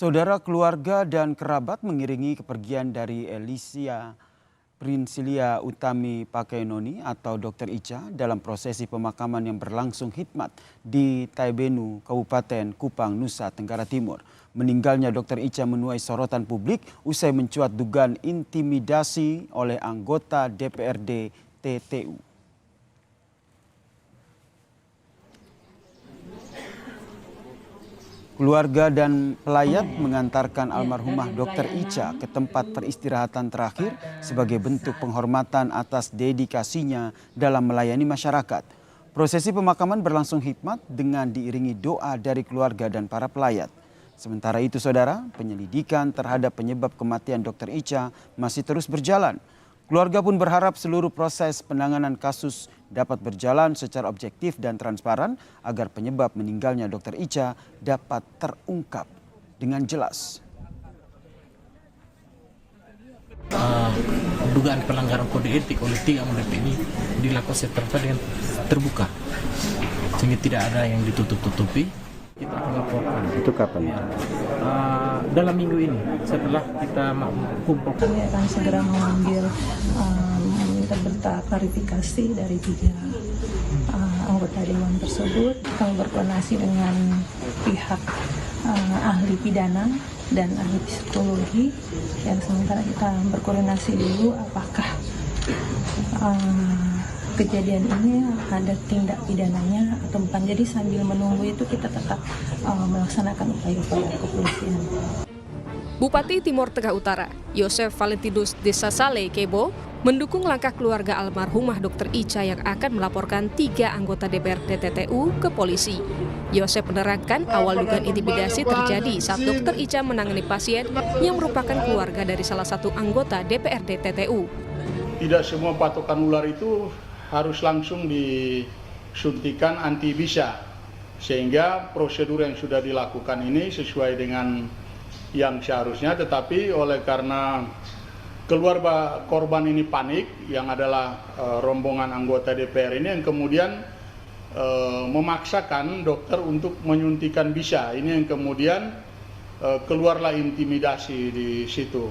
Saudara, keluarga dan kerabat mengiringi kepergian dari Elisia Prinsilia Utami Pakenoni atau Dr. Icha dalam prosesi pemakaman yang berlangsung hikmat di Taibenu, Kabupaten Kupang, Nusa Tenggara Timur. Meninggalnya Dr. Icha menuai sorotan publik usai mencuat dugaan intimidasi oleh anggota DPRD TTU. Keluarga dan pelayat mengantarkan almarhumah Dr. Icha ke tempat peristirahatan terakhir sebagai bentuk penghormatan atas dedikasinya dalam melayani masyarakat. Prosesi pemakaman berlangsung hikmat dengan diiringi doa dari keluarga dan para pelayat. Sementara itu, saudara, penyelidikan terhadap penyebab kematian Dr. Icha masih terus berjalan. Keluarga pun berharap seluruh proses penanganan kasus dapat berjalan secara objektif dan transparan agar penyebab meninggalnya Dr. Icha dapat terungkap dengan jelas. Dugaan pelanggaran kode etik oleh 3 anggota ini dilakukan secara dengan terbuka, sehingga tidak ada yang ditutup-tutupi. Kita akan laporkan. Itu kapan? Dalam minggu ini setelah kita kumpul. Kami akan segera mengambil klarifikasi dari 3 anggota dewan tersebut. Kami berkoordinasi dengan pihak ahli pidana dan ahli psikologi, yang sementara kita berkoordinasi dulu apakah kejadian ini ada tindak pidananya atau bukan. Jadi sambil menunggu itu kita tetap melaksanakan upaya-upaya kepolisian. Bupati Timor Tengah Utara, Yosef Valentinus Desasale Kebo, mendukung langkah keluarga almarhumah Dr. Icha yang akan melaporkan 3 anggota DPRD TTU ke polisi. Yosef menerangkan awal dugaan intimidasi terjadi saat Dr. Icha menangani pasien yang merupakan keluarga dari salah satu anggota DPRD TTU. Tidak semua patokan ular itu harus langsung disuntikan anti bisa, sehingga prosedur yang sudah dilakukan ini sesuai dengan yang seharusnya, tetapi oleh karena keluarga korban ini panik, yang adalah rombongan anggota DPR ini yang kemudian memaksakan dokter untuk menyuntikan bisa, ini yang kemudian keluarlah intimidasi di situ.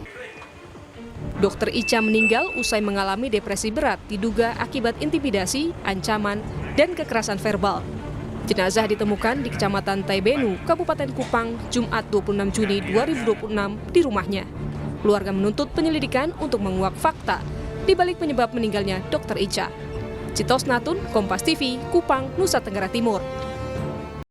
Dr. Icha meninggal usai mengalami depresi berat diduga akibat intimidasi, ancaman, dan kekerasan verbal. Jenazah ditemukan di Kecamatan Taibenu, Kabupaten Kupang, Jumat 26 Juni 2026 di rumahnya. Keluarga menuntut penyelidikan untuk menguak fakta di balik penyebab meninggalnya Dr. Icha. Citos Natun, Kompas TV, Kupang, Nusa Tenggara Timur.